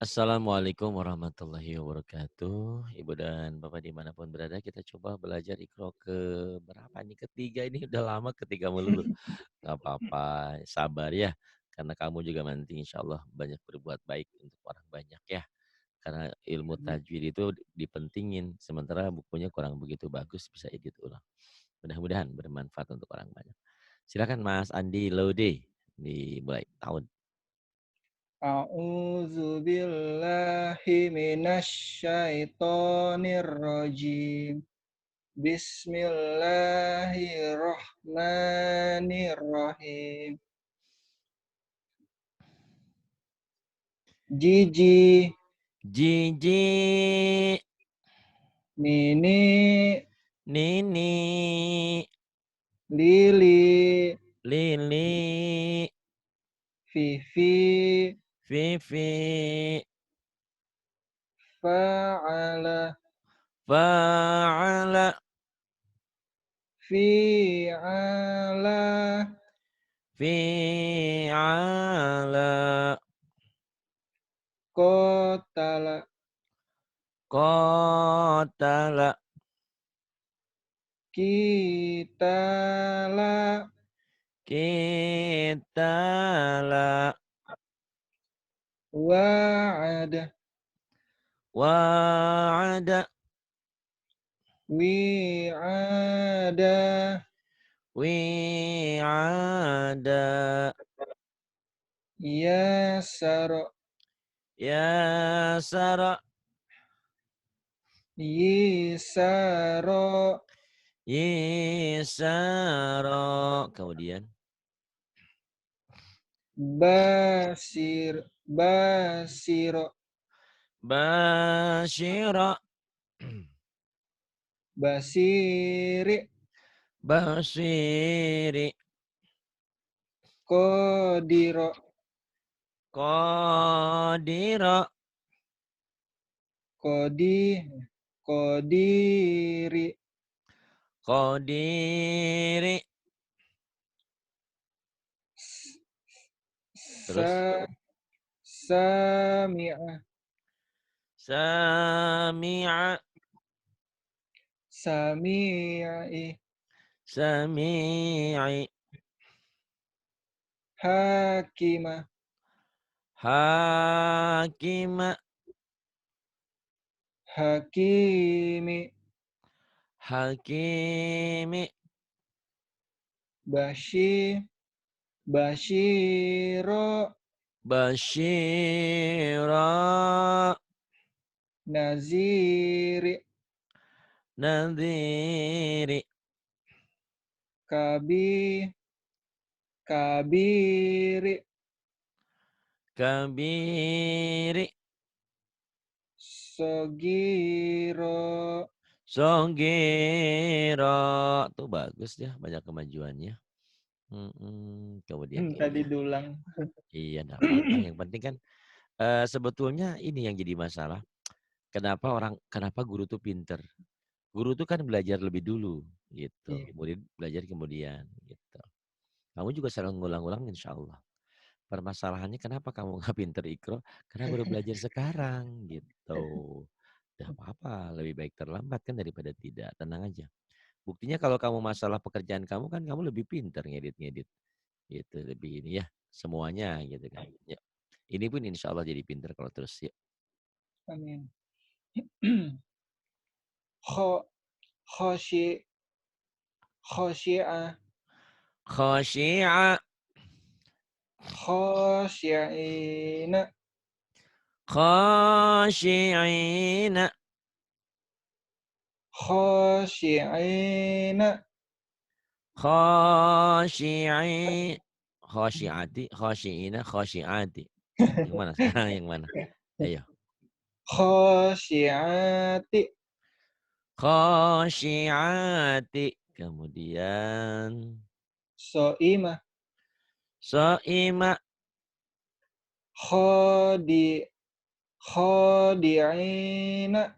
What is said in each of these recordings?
Assalamualaikum warahmatullahi wabarakatuh. Ibu dan Bapak dimanapun berada, kita coba belajar Iqra ke berapa nih? Ketiga ini udah lama ketiga melulu. Nggak apa-apa, sabar ya. Karena kamu juga nanti insya Allah banyak berbuat baik untuk orang banyak ya. Karena ilmu tajwid itu dipentingin. Sementara bukunya kurang begitu bagus, bisa edit ulang. Mudah-mudahan bermanfaat untuk orang banyak. Silakan Mas Andi Laude dimulai tahun. A'udzu billahi minasy syaithanir rajim. Bismillahirrahmanirrahim. Jiji, Jiji, Nini, Nini, Lili, Lili, Fifi, Vivi, Fa'ala, Fa'ala, Fi'ala, Fi'ala, Qatala, Qatala, Kitala, Kitala, Wa'ada, Wa'ada, Wi'ada, Wi'ada, Yasara, Yasara, Yisara, Yisara. Kemudian Basiro, Basyira, Basiri, Basyiri, Kodiro, Qadira, Kodi, Kodiri, Qadiri. Terus Sa, Sami'a, Sami'a, Sami'i, Sami'i, Hakimah, Hakima, Hakimi, Hakimi, Bashir, Bashiro, Basyira, Naziri, Nadhiri, Kabi, Kabiri, Kabiri, Sogiro. Songgira. Tuh bagus ya, banyak kemajuannya. Kemudian, Tadi kemudian. dulang. Iya, enggak apa-apa. Yang penting kan sebetulnya ini yang jadi masalah. Kenapa guru tuh pinter? Guru tuh kan belajar lebih dulu gitu. Iya, Murid belajar kemudian gitu. Kamu juga selalu ngulang-ulang insya Allah. Permasalahannya kenapa kamu nggak pinter Iqra? Karena baru belajar sekarang gitu. Udah apa-apa, lebih baik terlambat kan daripada tidak. Tenang aja. Buktinya kalau kamu masalah pekerjaan kamu kan kamu lebih pinter ngedit-ngedit. Gitu, lebih ini ya. Semuanya gitu kan. Ya. Ini pun insya Allah jadi pinter kalau terus ya. amin. Kho, khoshi, khosyi'ah, Khasyi'a, khosyi'ina, khasyi'ina, khosyi'ina, khasyi'i, khasyi'ati, khasyi'ina, khasyi'ati. Yang mana sekarang yang mana? Ayo. khosyi'ati, Khasyi'ati. Kemudian so'imah, sha'ima, khodi, khodi'ina,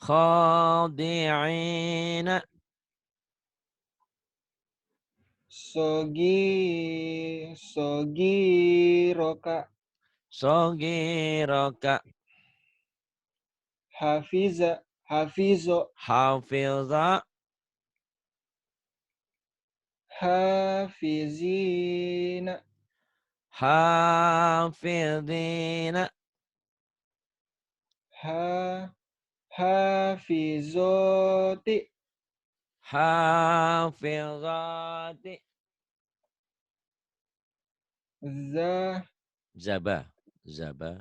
khadi'ina, sogi, sogiroka, shagiraka. hafiza, hafizo, Hafidha. hafizina, Hafidhina. ha, hafizoti, Hafidhati. za, Zaba. Zaba.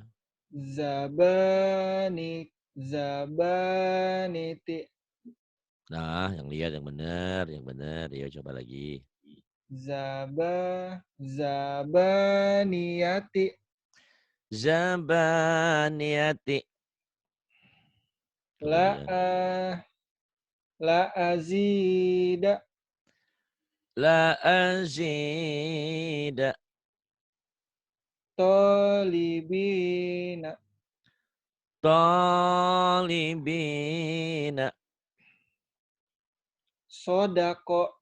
zabani, zabaniti, Nah, yang lihat yang benar, yang benar. Ayo coba lagi. zabaniyati, Zabaniyati. la, Kemudian la azida, la azida. tolibina, Talibina. sodako,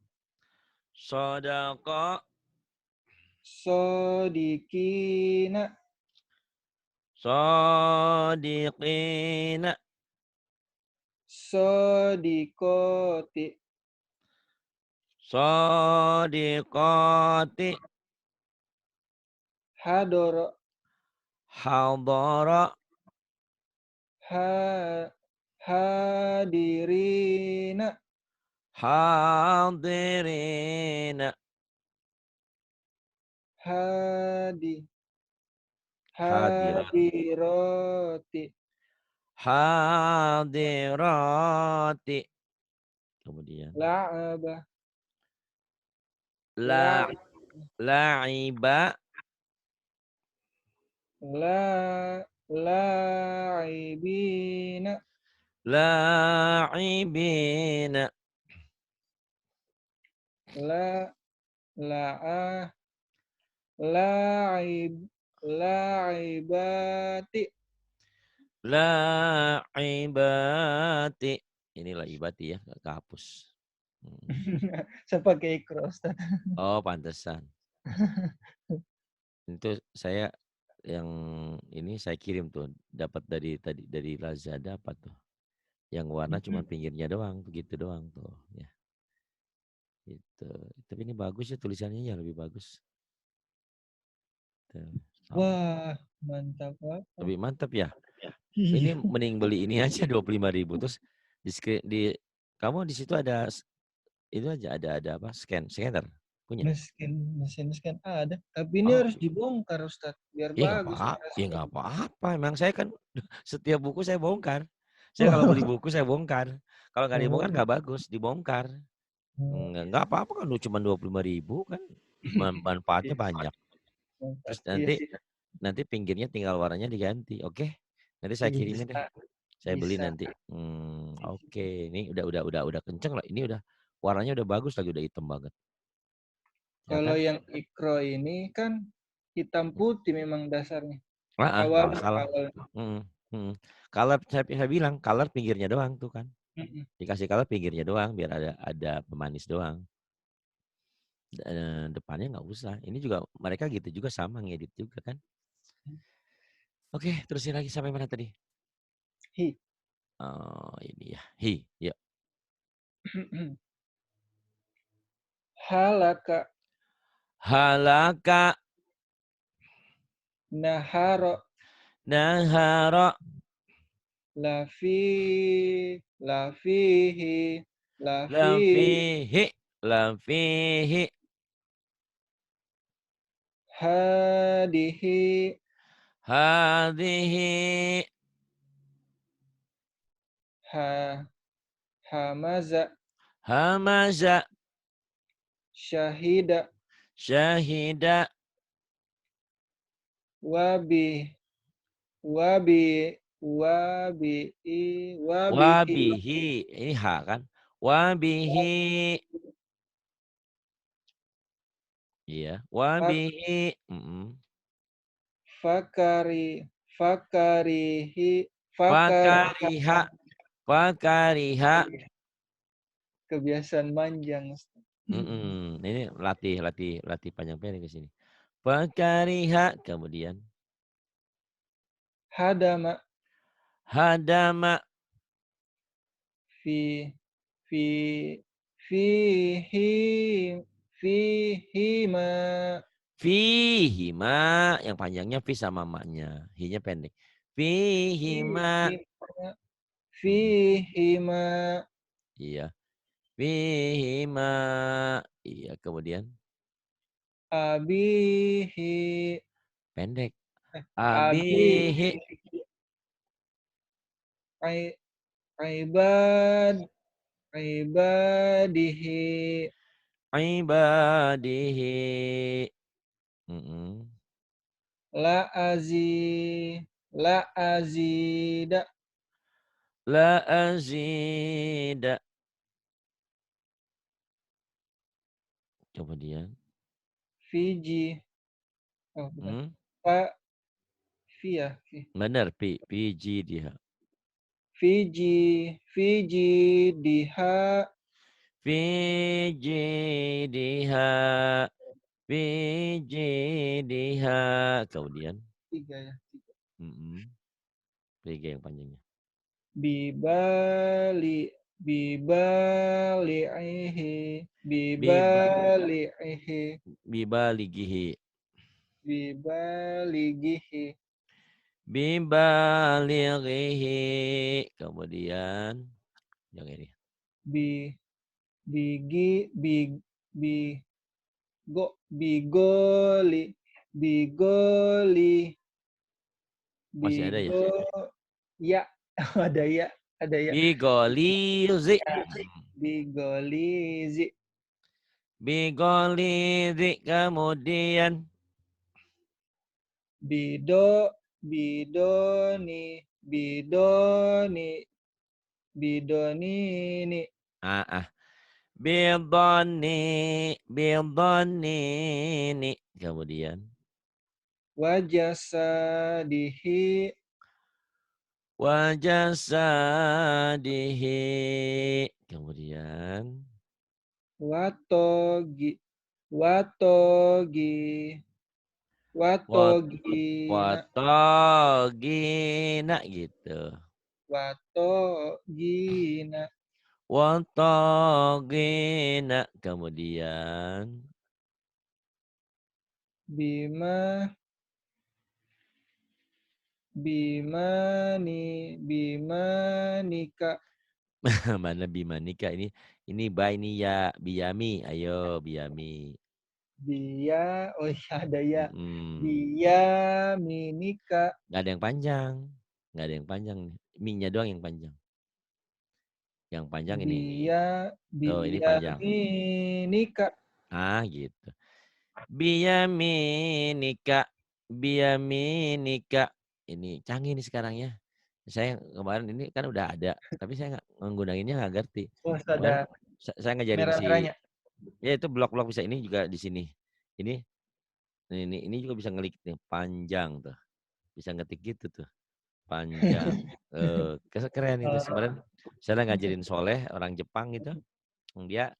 Sadaqa. sodikina, Sadiqina. sodikoti, Sadiqati. hadoro, Hadara. ha, hadirina, Hadirina. hadi, Hadirat. hadiroti, Hadirati. Kemudian la'aba, la la, la'iba. la'ibina, La'ibina. la, la'a, la'ib, la'ibati, La'ibati. Ini la'ibati ya, nggak kehapus. Mm. saya pakai ikro, Ustaz. Oh, pantesan. Itu saya yang ini saya kirim tuh, dapat dari tadi dari Lazada apa tuh? Yang warna cuma pinggirnya doang, begitu doang tuh, ya. Gitu. Tapi ini bagus ya tulisannya ya lebih bagus. Tuh, sama. Wah, mantap apa? Lebih mantap ya. Iya, Ini mending beli ini aja 25.000 terus di kamu di situ ada itu aja ada apa scanner punya. mesin scan ada, tapi ini Oh, harus dibongkar, Ustaz, biar iya nggak bagus apa, ya kerasnya. nggak apa-apa. Emang saya kan setiap buku saya bongkar. Saya kalau beli Oh, buku saya bongkar. Kalau nggak dibongkar oh, nggak bagus, dibongkar. iya Nggak sih. apa-apa kan cuma 25.000 kan manfaatnya Iya sih, banyak. mantap. Terus Iya nanti sih, nanti pinggirnya tinggal warnanya diganti. Oke. Nanti saya kirimin bisa, deh. Saya beli bisa. nanti. Oke. Ini udah kenceng lah. Ini udah warnanya udah bagus lagi udah hitam banget. Ya Kalau kan? yang ikro ini kan hitam putih memang dasarnya. Nggak Awalnya, masalah. awalnya. Mm, mm. Color saya bilang color pinggirnya doang tuh kan. Mm-mm. Dikasih color pinggirnya doang biar ada pemanis doang. Depannya nggak usah. Ini juga mereka gitu juga sama ngedit juga kan. Oke, terusin lagi sampai mana tadi? Hi. Oh, ini ya. Hi, ya. Halaka, Halaka naharo, nahara lafi, lafihi, lafi, lafihi lafihi hadihi, hadhihi ha, hamaza, hamaza syahida, syahida wabi, wabi, wabi, wabihi, wabihi. Ini ha kan? Wabihi. Iya, wabihi. fakari, fakarihi, Fakariha fakariha. kebiasaan manjang. Ini latih latih latih panjang pendek ke sini. Fakariha kemudian Hadama, Hadama. fi fi fihi fihima Fihima. Yang panjangnya fi sama maknya. Hi-nya pendek. Fihima. fihima Mm, fihima iya. Fihima. Iya, kemudian abihi pendek. abihi Abihi. ai- aibad ibadihi Ibadihi. Mm-mm. la azi la azida La azida. Kemudian. fiji oh bukan Hmm? fa fi ya Benar, pi. Piji dia. fiji fiji diha Fiji diha. Fiji diha. Kemudian. tiga ya Mm-mm. Tiga yang panjangnya. bibali Biba. bibalihi Bibaligihi. bibaligihi Bibalighihi. Kemudian. Yang ini. bi bigi big bi go bigoli bigoli Masih ada ya? bigo ya ada ya ada ya Bigolizi. ya bigolizi Bigolizi. Kemudian. bido bidoni bidoni bidonini Ah, ah. Bidoni. Bidonini. Kemudian. wajasadihi Wajasadihi. Kemudian. watogi watogi Wat watogina watogina gitu. watogina Watogina. Kemudian. bima bimanika Mana bimanika ini ba ini ya biyami. Ayo biyami. dia oh iya ada ya Mm-mm. dia minika Nggak ada yang panjang. Nggak ada yang panjang. Mi-nya doang yang panjang. Yang panjang ini. dia Tuh, ini dia panjang. minika Ah, gitu. Biyaminika. Biyaminika. Ini canggih nih sekarang ya. Saya kemarin ini kan udah ada, tapi saya nggak menggunakannya nggak ngerti. oh Kemarin ada saya ngajarin si, merah-merahnya ya itu blok-blok bisa ini juga di sini. Ini, ini juga bisa ngelik nih, panjang tuh. Bisa ngetik gitu tuh, panjang. Keren itu. Kemarin Eh, saya ngajarin Soleh, orang Jepang gitu. Dia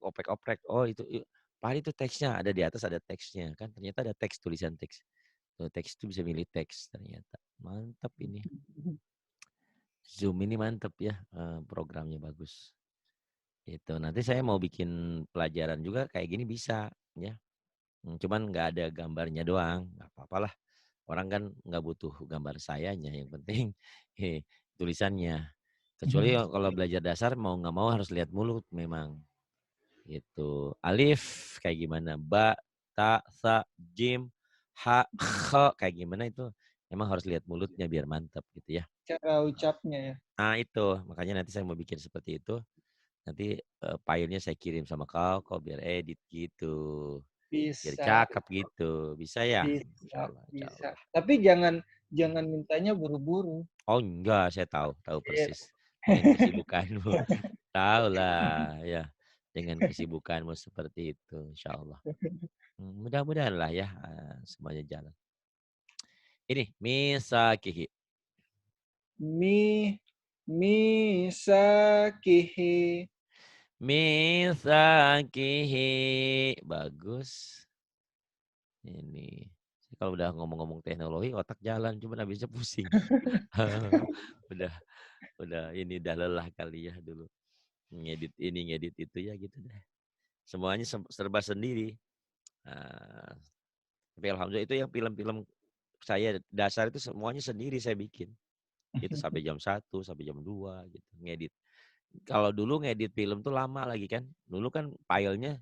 oprek-oprek. Oh itu, Pak itu teksnya ada di atas ada teksnya kan. Ternyata ada teks tulisan teks. Tuh, teks itu bisa milih teks ternyata. Mantap ini. Zoom ini mantap ya, programnya bagus. Itu nanti saya mau bikin pelajaran juga kayak gini bisa ya. Cuman nggak ada gambarnya doang, nggak apa-apa lah. Orang kan nggak butuh gambar sayanya, yang penting tulisannya. Kecuali kalau belajar dasar mau nggak mau harus lihat mulut memang. Gitu. Alif kayak gimana? Ba, ta, sa, jim, ha, kha kayak gimana itu emang harus lihat mulutnya biar mantap gitu ya. cara ucapnya ya Nah itu, makanya nanti saya mau bikin seperti itu. Nanti filenya saya kirim sama kau biar edit gitu. Biar bisa cakep gitu. Bisa ya? Insya bisa Allah, insya bisa Allah. tapi jangan mintanya buru-buru. Oh enggak, saya tahu Iya. persis dengan kesibukanmu. Tahu lah ya, dengan kesibukanmu seperti itu, insya Allah. Mudah-mudahan lah ya semuanya jalan. Ini misakihi. mi misakihi Misakihi. Bagus. Ini kalau udah ngomong-ngomong teknologi otak jalan, cuman habisnya pusing. Udah ini udah lelah kali ya dulu. Ngedit ini, ngedit itu, ya gitu deh. Semuanya serba sendiri. Nah, tapi alhamdulillah itu yang film-film saya dasar itu semuanya sendiri saya bikin. Itu sampai jam 1 sampai jam 2 gitu ngedit. Kalau dulu ngedit film tuh lama lagi kan. Dulu kan filenya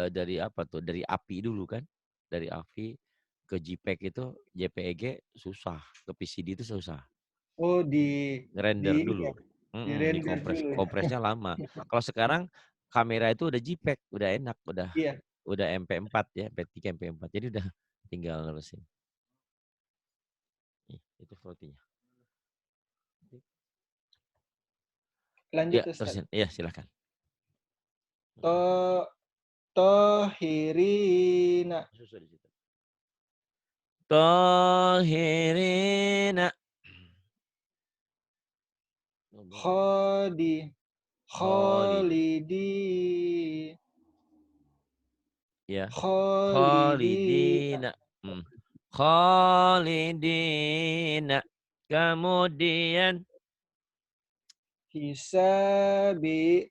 dari apa tuh, dari API dulu kan. Dari API ke JPEG itu, JPEG susah, ke PCD itu susah. Oh, di Ngerender ini ya, dulu, di-render dikompres, dulu ya? kompresnya lama. Kalau sekarang kamera itu udah JPEG, udah enak, Iya, udah MP4 ya, MP3, MP4. Jadi udah tinggal nerusin. Itu floatingnya. lanjut Ya, Ustaz. terusin. Iya, silakan. To tohirina Susah di situ. Tohirina. khodi Khalid, kholidi ya. kholidina Khalidina. Hmm. Khalidina. Kemudian hisabi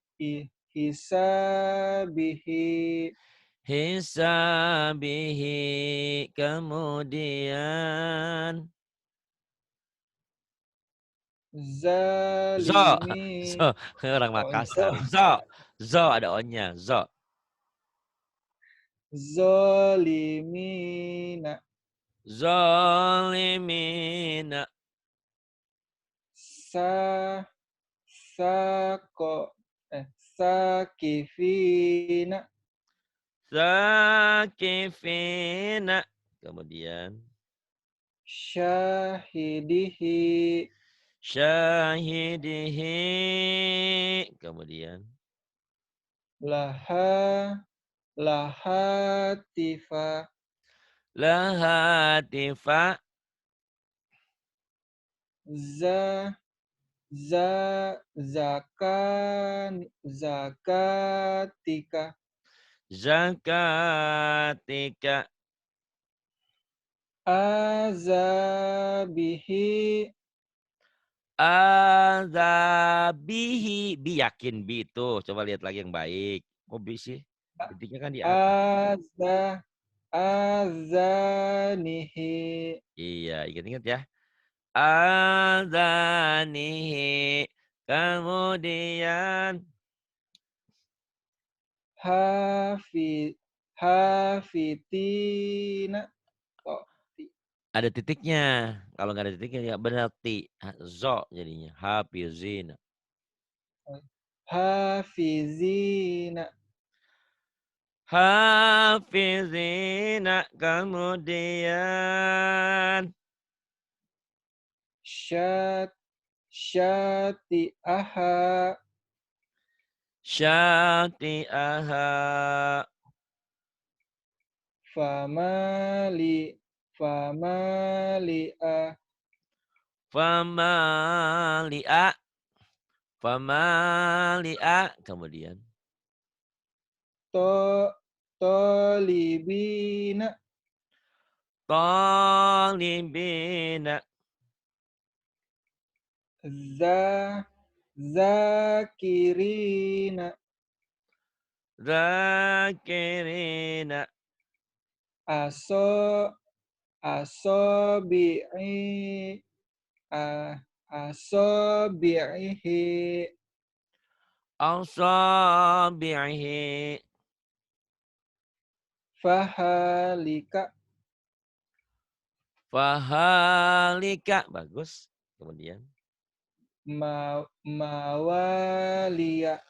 hisabihi hisabihi. Kemudian zo. zalimi Zo. Orang onzo Makassar. Zo. Zo ada onnya. Zo. zolimina Zolimina. sa sako sakifina Sakifina. Kemudian syahidihi syahidihi. Kemudian laha lahatifa lahatifa. za za zakatika Zakatika. azabihi Azabihi. Bi, yakin bi itu. Coba lihat lagi yang baik. Kok bi sih? Titiknya kan di atas. aza azanihi Iya, ingat-ingat ya. Azanihi. Kemudian hafi hafitina oh, ada titiknya. Kalau nggak ada titiknya ya berarti zo jadinya. Hafizina. hafizina Hafizina. Kemudian syat syati aha syati'aha. famali famali'a Famali'a. Famali'a. Kemudian to tolibina talibina. za zakirina Zakirina. aso asobi'i a asobi'ihi Asabi'ihi. fahalika Fahalika. Bagus. Kemudian mawalia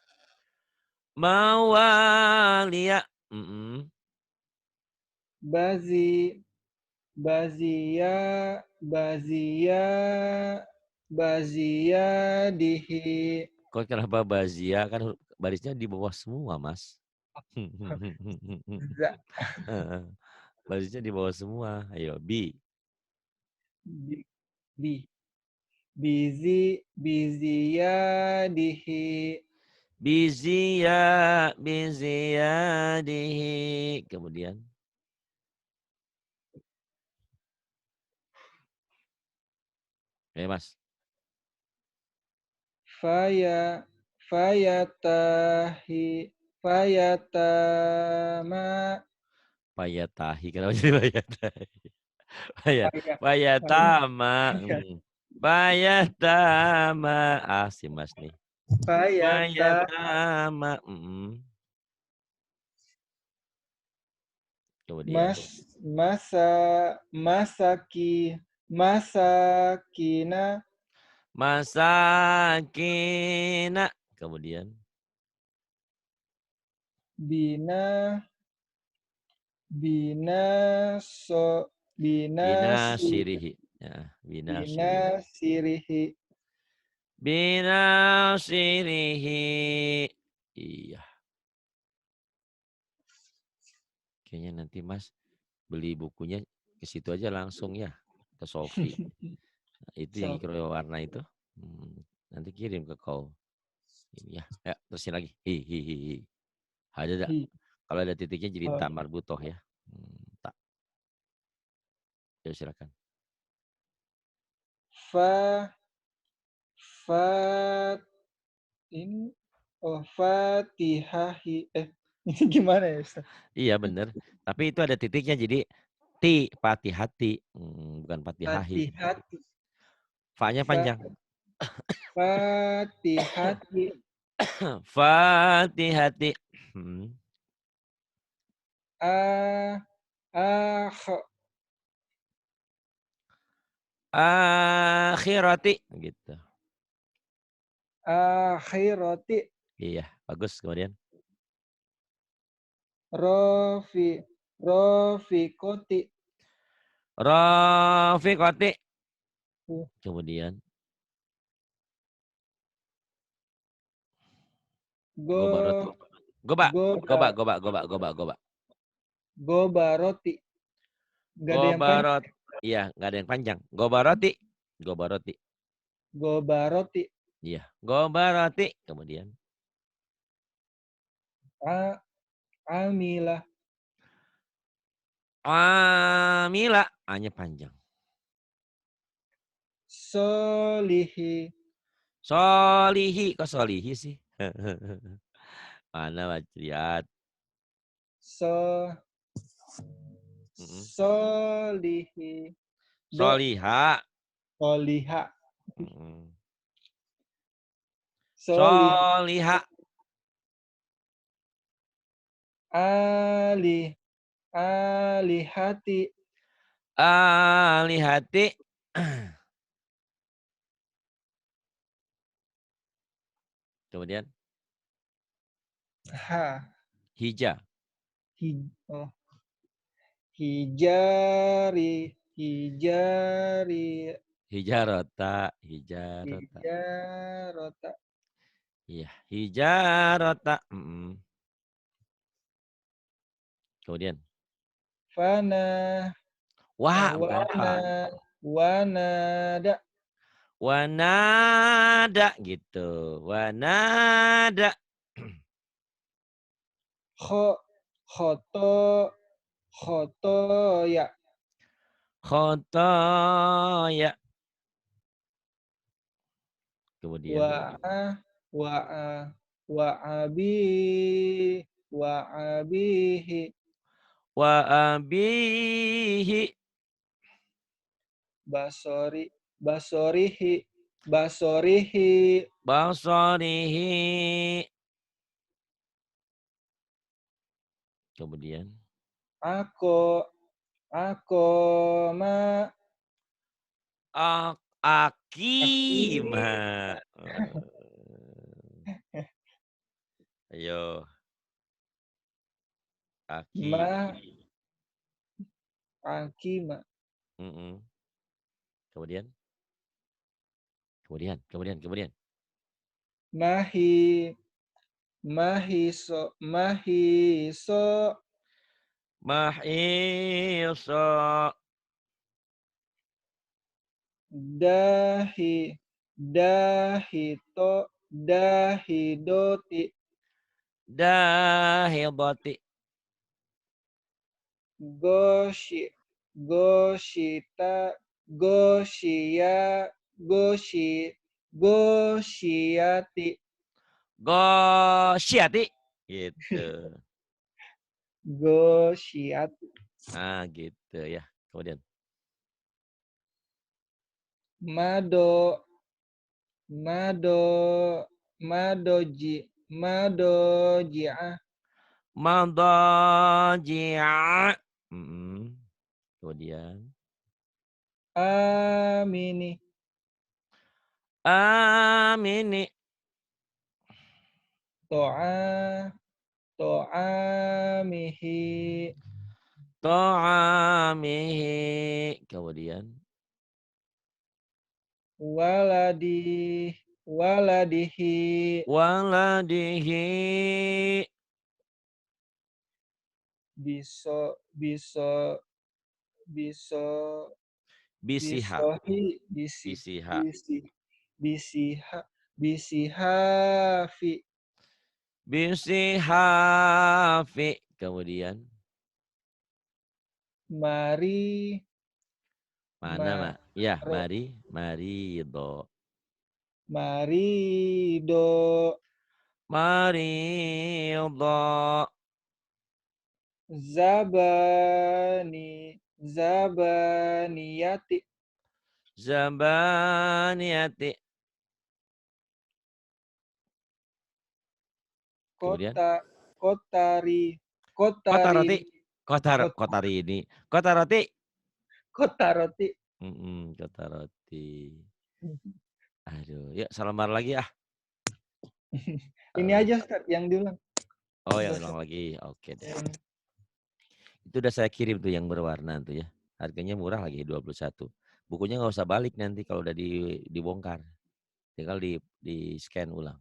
mawalia. Mm-mm. bazi bazia bazia baziyadihi Kok kenapa Bazia kan barisnya di bawah semua, Mas? za Heeh, barisnya di bawah semua. Ayo, bi. bi bi bizi biziyadihi Biziyadihi. Kemudian Mas. Faya fayatahi fayatama Payatahi, kenapa jadi payatahi? faya faya Payatama, faya payatama. Ah, si Mas nih. fayata Payatama, kemudian mas masa masakina masakina, kemudian bina bina so bina binasi sirihi. Ya, bina sirihi. binasirihi Bina sirihi. Iya, kayaknya nanti Mas beli bukunya ke situ aja langsung ya, ke Sofi. Nah, itu yang so ikro warna itu. Nanti kirim ke kau. Ini ya, ya terusin lagi. Hi, hi, hi, hi. Ada dah. hi Kalau ada titiknya jadi oh, tak marbutoh ya. Tak. Ya silakan. fa fa ini oh fatihahi ini gimana ya Ustaz? Iya bener. Tapi itu ada titiknya jadi ti, pati hati. Bukan pati hahi. Fatihati Fa-nya fa panjang. fatihati Fatihati. Hmm. a akh Akhirati. Gitu. akhirati Iya, bagus. Kemudian. rofi rofiqoti Rafiqati. Kemudian. go Gobaroti. Goba. goba Goba, goba, goba, goba, goba. gobaroti gak ada yang panjang Gobarot. Iya, nggak ada yang panjang. Gobaroti. Gobaroti. gobaroti Iya, gobaroti. Kemudian. a amilah Amila. A-nya panjang. solihi Solihi. Kok solihi sih? Mana Mas? Lihat. so Mm-mm. solihi do Soliha. soliha Mm-mm. solih Soliha. ali alihati Alihati. Kemudian. ha Hija. hi, oh, hijari hijari Hijarota. Hijarota. hijarota Iya. Hijarota. Mm-mm. Kemudian. fana Wah, bukan wana fa. wanada Wanada gitu. Wanada. kho khoto khoto ya Khotoya. wa Kemudian. wa wa abi wa abihi Wa abihi. basori basorihi basorihi Basarihi. Kemudian. ako ako ma aki Akima. Ayo. Aki. ma akima Mm-mm. Kemudian. Kemudian. mahi mahiso Mahisa. dahi dahito dahidoti Dahidati. goshi goshita goshia goshi gosyati Gosyati. Gitu. gosyati Ah, gitu ya. Kemudian. mado mado madoji madoji'ah Madaji'a. Kemudian. amini Amini. to'a to'amihi Ta'amihi. Kemudian. waladi waladihi Waladihi. biso biso biso Bisiha. bisohi bisi Bisiha. bisi bisiha bisihafi Bisihafi. Kemudian. mari Mana, ma Mak? Ya, ro mari. Marido. marido Marido. zabani zabaniyati Zabaniyati. Kemudian. kota kotari Kota roti. kotarini kota Kota ini. Kota roti. kota roti. Kota roti. Aduh, yuk salamar lagi ah. Ini Eh, aja Ustaz yang diulang. oh, yang Udah ulang lagi. Oke deh. yang Itu udah saya kirim tuh yang berwarna tuh ya. Harganya murah lagi 21. Bukunya nggak usah balik nanti kalau udah dibongkar. Tinggal di scan ulang.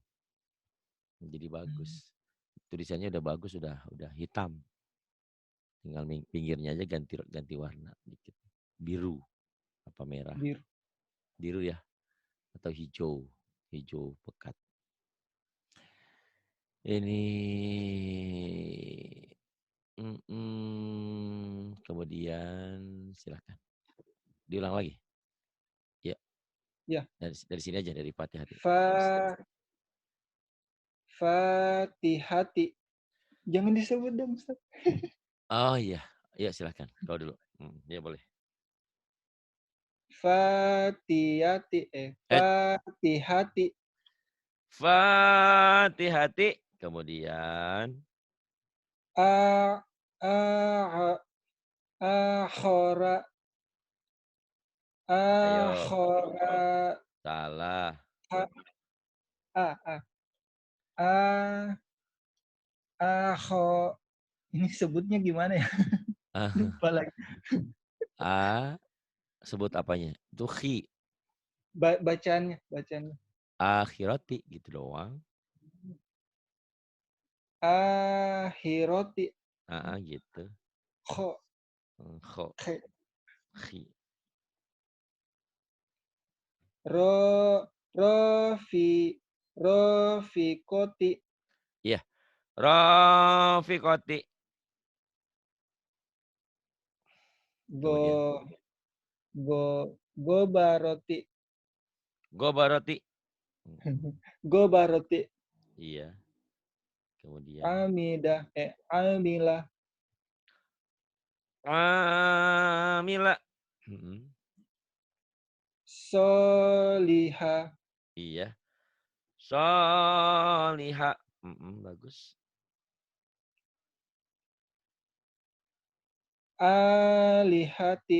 Jadi bagus. Tulisannya udah bagus, udah hitam. Tinggal pinggirnya aja ganti ganti warna dikit. Biru apa merah? biru. Biru ya atau hijau. Hijau pekat. Ini kemudian silakan diulang lagi. Ya, Ya, dari sini aja dari Fatihah. fa fatihati. Jangan disebut dong Ustaz. Oh iya, iya silakan. Kau dulu. Ya boleh. Fatihati Eh, fatihati Fatihati. Kemudian, a a akhora ayo, akhora salah. a a a akho ini sebutnya gimana ya? Ah, Lupa lagi. A, sebut apanya? Itu khi, Bacaannya. akhirati gitu doang. Akhiroti Gitu. kho Kho, khe khi. ro rofi rofikoti Iya, rafiqati. go Kemudian, go gobaroti gobarati. gobaroti Iya, kemudian. amilah Amila. soliha Iya. Soliha. Bagus. alihati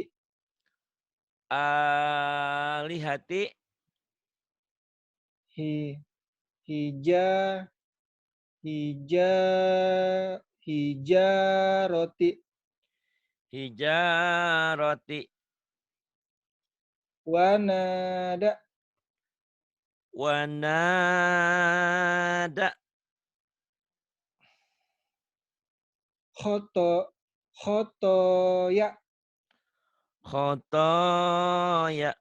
Alihati. hi hija hija hijaroti Hijaroti. wanada Wanada. khoto khotoya Khotoya.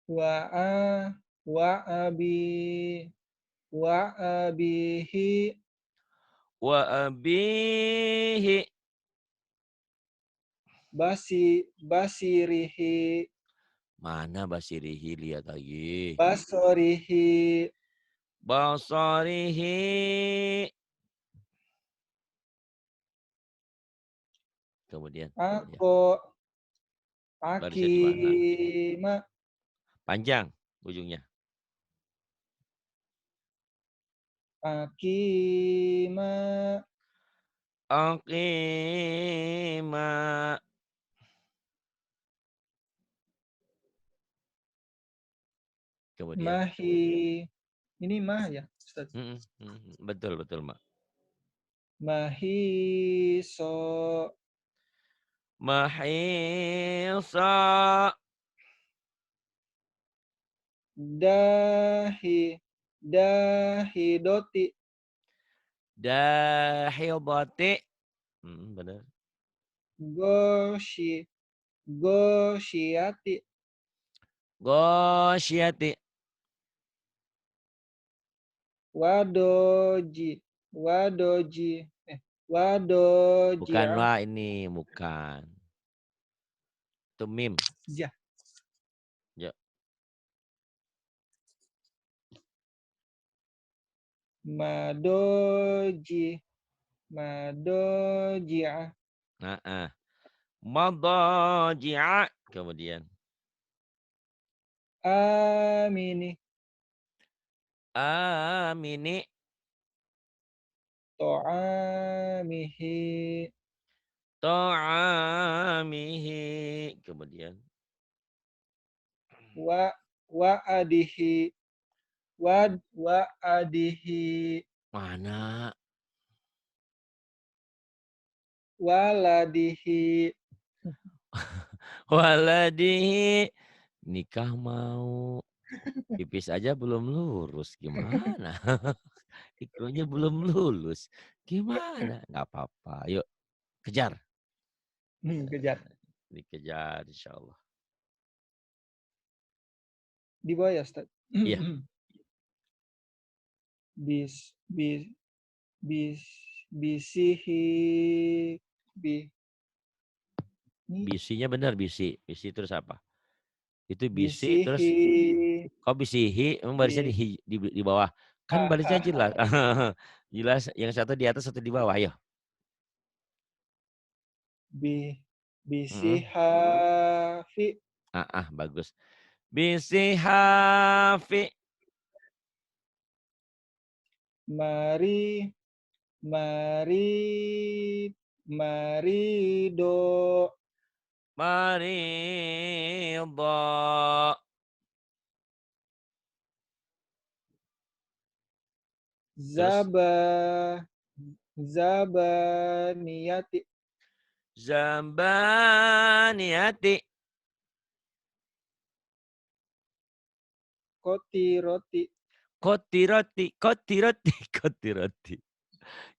wa'a wa'abi wa'abihi Wa abihi. basirihi Mana basirihi, lihat lagi. Basorihi. Basarihi. Kemudian, ya, Ako. barisnya di mana? Akima. Panjang ujungnya. Akima. Aqima. Kemudian. Mahi. Ini mah ya, Ustaz. Betul, betul, Mak. Mahiso. Mahisa. Dahi. Dahidoti. Dahidati. Benar. Goshi. Goshiati. Gosyati. Wadoji. Wadoji. Bukan Wadojiah. wa ini, bukan. Itu mim. Ja. Ya. Madoji. Madojiah. Nah, madaji'a. Kemudian. Amini. Amini. To'amihi. Ta'amihi. Kemudian. Wa wa'adihi. Wa'adihi. Mana? Waladihi. Waladihi. Nikah mau. Pipis aja belum lurus. Gimana? Ikronya belum lulus. Gimana? Nggak apa-apa. Yuk, kejar. Kejar. Dikejar insya Allah. Di bawah ya, Ustaz. Iya, Bis, bis, bis, bisihi, bi, ini, bisinya benar bisi. Bisi terus apa? Itu bisi bisihi, terus kok bisihi emang barisnya bi, di bawah. Kan barisnya jelas. ah, Jelas yang satu di atas satu di bawah. Ayo. bi, Mm-mm. bisihafi, Bagus. Bisi hafi. mari, mari, marido, Marido. Terus zaba, zabaniyati, Zambaniati. kotiroti, Kotiroti. Kotiroti. Kotiroti.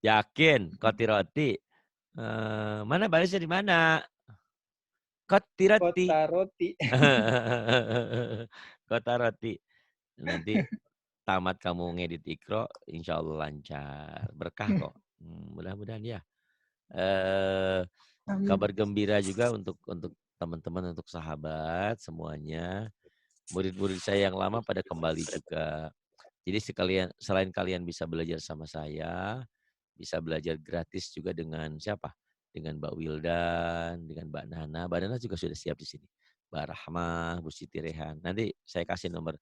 Yakin kotiroti. Mana barisnya di mana? Kotiroti. kota roti. Kota roti. Nanti tamat kamu ngedit Ikro, insya Allah lancar. Berkah kok. Mudah-mudahan ya. Eh, Amin. Kabar gembira juga untuk teman-teman, untuk sahabat semuanya. Murid-murid saya yang lama pada kembali juga. Jadi sekalian selain kalian bisa belajar sama saya, bisa belajar gratis juga dengan siapa? Dengan Mbak Wildan, dengan Mbak Nana. Mbak Nana juga sudah siap di sini. Mbak Rahmah, Bu Siti Rehan. Nanti saya kasih nomor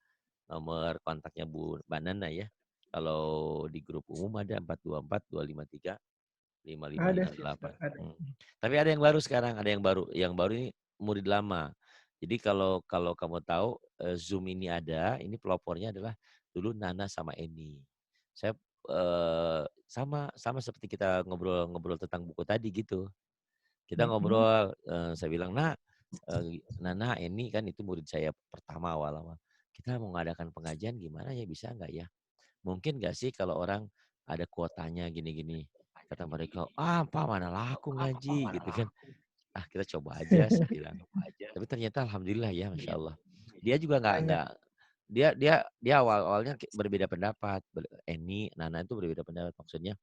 nomor kontaknya Bu Mbak Nana ya. Kalau di grup umum ada 424 253 Ada sih, 5558. Ustaz, ada. Tapi ada yang baru sekarang, ada yang baru. Yang baru ini murid lama. Jadi kalau kalau kamu tahu Zoom ini ada, ini pelopornya adalah dulu Nana sama Eni. Saya sama sama seperti kita ngobrol-ngobrol tentang buku tadi gitu. Kita Mm-mm. ngobrol, saya bilang, "Nak, Nana, Eni kan itu murid saya pertama awal-awal. Kita mau ngadakan pengajian gimana ya, bisa nggak ya? Mungkin nggak sih kalau orang ada kuotanya gini-gini?" Kata mereka, "Ah, Pak, mana laku ngaji," gitu kan. "Ah, kita coba aja," saya bilang. Tapi ternyata alhamdulillah ya, Masya Allah. Dia juga Banyak. nggak dia dia dia awal-awalnya berbeda pendapat. Eni, Nana itu berbeda pendapat. Maksudnya,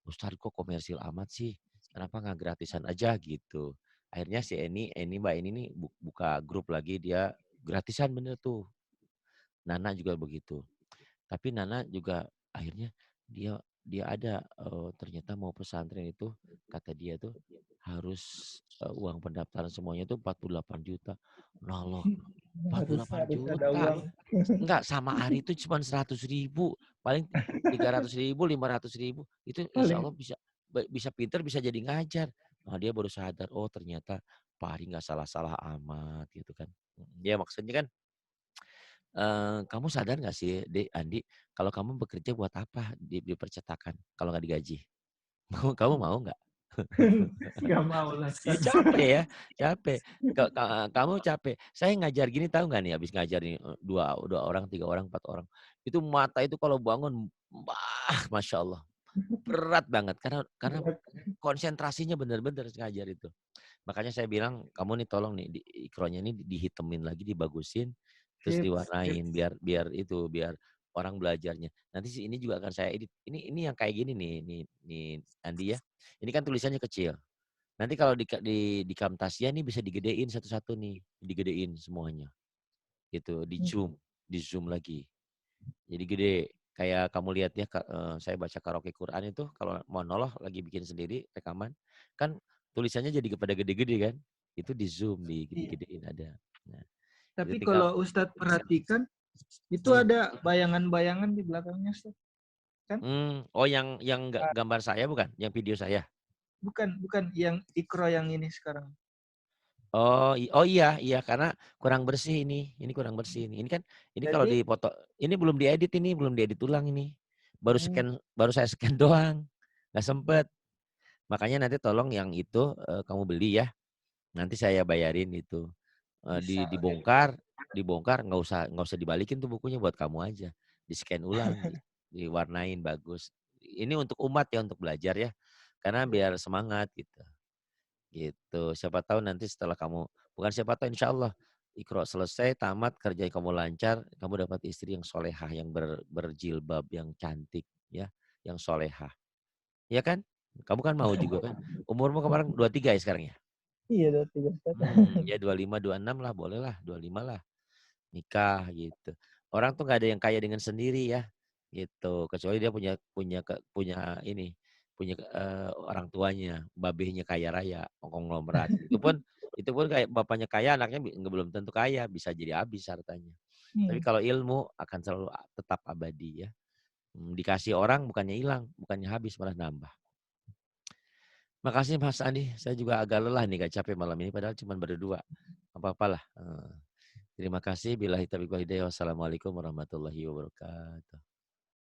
"Ustadz kok komersil amat sih? Kenapa nggak gratisan aja gitu?" Akhirnya si Eni Mbak Eni nih buka grup lagi dia gratisan bener tuh. Nana juga begitu. Tapi Nana juga akhirnya dia dia ada, ternyata mau pesantren itu kata dia tuh harus, uang pendaftaran semuanya tuh 48 juta. Nah loh, empat puluh Harus delapan harus ada juta uang. Enggak, sama Ari itu cuman 100 ribu paling 300 ribu 500 ribu itu insya Paling Allah bisa pinter, bisa jadi ngajar. Nah, dia baru sadar, oh ternyata Pak Ari nggak salah-salah amat gitu kan. Ya maksudnya kan, kamu sadar nggak sih Andi, kalau kamu bekerja buat apa di percetakan kalau nggak digaji? Kamu mau nggak? nggak mau lah Ya sekarang. capek ya, capek. Kamu capek. Saya ngajar gini tahu nggak nih habis ngajar nih, 2 orang, 3 orang, 4 orang. Itu mata itu kalau bangun, masya Allah, berat banget karena Berat. konsentrasinya bener-bener ngajar itu. Makanya saya bilang, "Kamu nih tolong nih ikronya ini dihitemin lagi, dibagusin, terus Sip, sip. diwarnain biar orang belajarnya. Nanti ini juga akan saya edit. Ini yang kayak gini nih Andi ya. Ini kan tulisannya kecil. Nanti kalau di Camtasia nih bisa digedein satu-satu nih, digedein semuanya, gitu, di-zoom lagi. Jadi gede, kayak kamu lihat ya, saya baca karaoke Quran itu kalau monolog lagi bikin sendiri rekaman, kan tulisannya jadi pada gede-gede kan, itu di-zoom, Iya. digede-gedein ada. Nah, itu Tapi tinggal kalau Ustadz perhatikan, itu mhm, ada bayangan-bayangan di belakangnya, Ustadz. Kan? oh yang Ah, gambar saya bukan? Yang video saya? bukan, bukan yang Ikro yang ini sekarang. Oh iya iya karena kurang bersih ini kurang bersih ini. Ini kan ini kalau Jadi, dipoto ini belum diedit ulang ini. hmm, Baru saya scan doang, nggak sempet. Makanya nanti tolong yang itu, kamu beli ya, nanti saya bayarin itu. bisa. Dibongkar nggak usah dibalikin tuh bukunya buat kamu aja. Di-scan ulang, diwarnain bagus. Ini untuk umat ya, untuk belajar ya, karena biar semangat gitu. Gitu. Siapa tahu nanti setelah kamu bukan siapa tahu, insya Allah Iqra selesai, tamat, kerja kamu lancar, kamu dapat istri yang solehah, yang berjilbab, yang cantik, ya, yang solehah. Ya kan? Kamu kan mau juga kan? Umurmu kemarin 23 ya sekarang ya? Iya, udah tiga Ustadz. Ya 25, 26 lah, boleh lah, 25 lah. Nikah gitu. Orang tuh nggak ada yang kaya dengan sendiri ya, gitu. Kecuali dia punya ini, orang tuanya, babehnya kaya raya, konglomerat. Itu pun kayak bapaknya kaya, anaknya belum tentu kaya, bisa jadi habis hartanya. Tapi Hmm. kalau ilmu akan selalu tetap abadi ya. Dikasih orang bukannya hilang, bukannya habis, malah nambah. Makasih Mas Andi, saya juga agak lelah nih, gak capek malam ini, padahal cuma berdua. Apa-apalah. Terima kasih. Billahi taufiq wal hidayah. Wassalamualaikum warahmatullahi wabarakatuh.